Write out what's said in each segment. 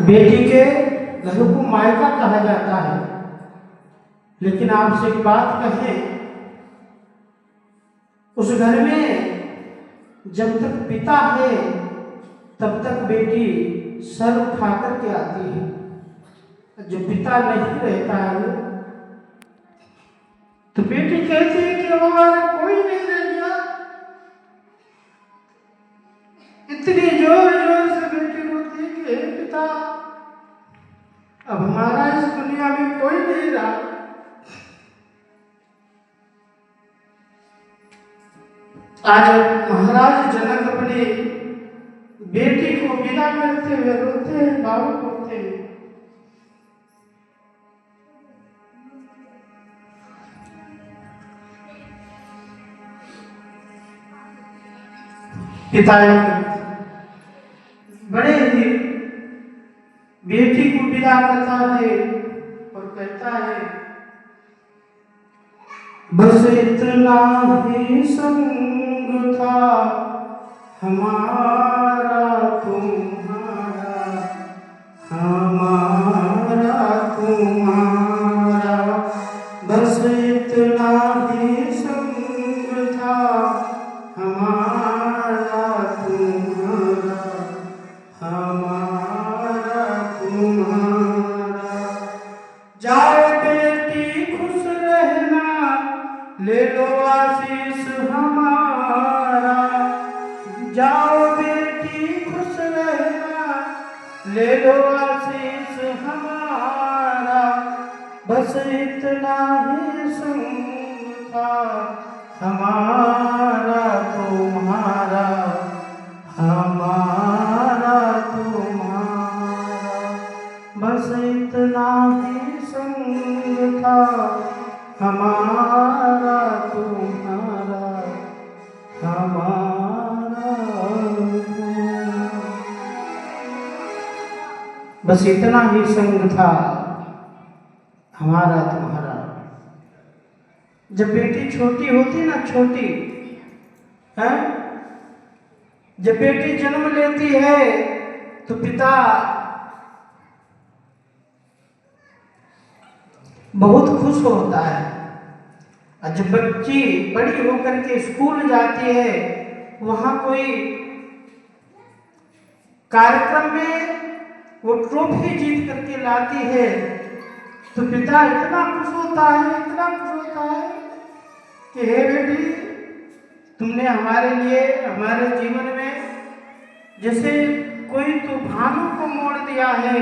बेटी के घर को मायका कहा जाता है, लेकिन आपसे एक बात कहें, उस घर में जब तक पिता है तब तक बेटी सर उठा करके आती है। जो पिता नहीं रहता है तो बेटी कहती है कि हमारा कोई नहीं रह गया। इतनी जोर जोर से बेटी रोती है कि हे पिता, अब हमारा इस दुनिया में कोई नहीं रहा। आज महाराज जनक अपनी बेटी को विदा करते हुए रोते हैं, भावुक होते हैं। पिता बड़े ही बेटी को विदा करता है और कहता है, बस इतना ही संग था हमारा तुम्हारा, हमारा तुम्हारा, बस इतना ही संग था हमारा तुम्हारा, हमारा तुम्हारा। जाओ बेटी खुश रहना, ले लो आशीष हमारा। जाओ बेटी खुश रहना, ले लो आशीष हमारा, बस इतना ही संग था हमारा तुम्हारा, हमारा तुम्हारा, बस इतना ही संग था हमारा तुम्हारा, हमारा तुम्हारा। बस इतना ही संग था हमारा तुम्हारा। जब बेटी छोटी होती ना, छोटी है, जब बेटी जन्म लेती है तो पिता बहुत खुश होता है। और जब बच्ची बड़ी होकर के स्कूल जाती है, वहां कोई कार्यक्रम में वो ट्रॉफी जीत करके लाती है तो पिता इतना खुश होता है, इतना खुश होता है कि हे बेटी, तुमने हमारे लिए, हमारे जीवन में जैसे कोई तूफानों को मोड़ दिया है,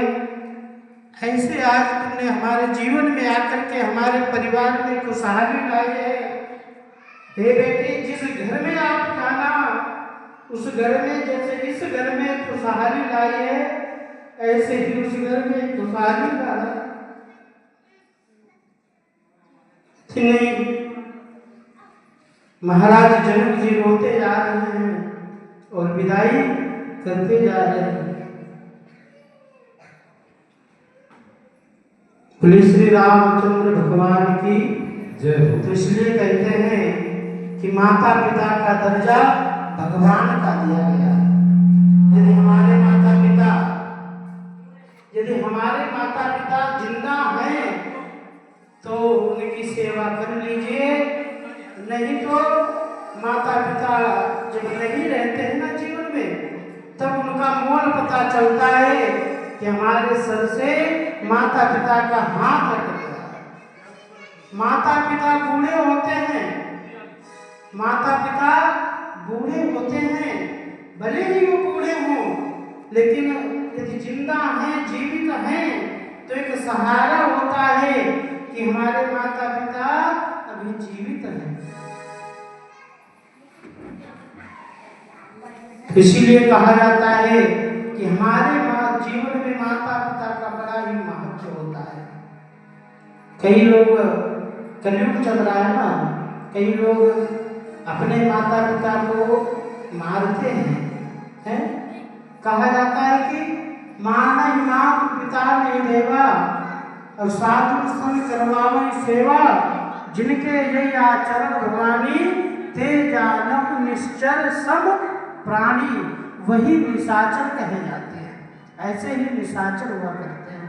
ऐसे आज तुमने हमारे जीवन में आकर के हमारे परिवार में खुशहाली लाई है। हे बेटी, जिस घर में आप जाना, उस घर में जैसे इस घर में खुशहाली लाई है, ऐसे ही उस घर में खुशहाली लाना। नहीं, महाराज जनक जी रोते जा रहे हैं और विदाई करते जा रहे हैं। बोले श्री रामचंद्र भगवान की जय हो। तो इसलिए कहते हैं कि माता पिता का दर्जा भगवान का दिया गया है। यदि हमारे माता पिता जिंदा हैं तो उनकी सेवा कर लीजिए, नहीं तो माता पिता जब नहीं रहते हैं ना जीवन में, तब उनका मोल पता चलता है कि हमारे सर से माता पिता का हाथ हट गया। माता पिता बूढ़े होते हैं, माता पिता बूढ़े होते हैं, भले ही वो बूढ़े हों, लेकिन यदि जिंदा हैं, जीवित हैं, तो एक सहारा होता है कि हमारे माता पिता अभी जीवित हैं। इसीलिए कहा जाता है कि हमारे जीवन में माता पिता का बड़ा ही महत्व होता है। कई लोग, कलयुग चल रहा है ना, कई लोग अपने माता पिता को मारते हैं। कहा जाता है कि मानई मात पिता नहीं देवा और साधु संग करवावई सेवा, जिनके यही आचरण भगवानी ते जानक निश्चर सब प्राणी, वही निशाचर कहे जाते हैं। ऐसे ही निशाचर हुआ करते हैं।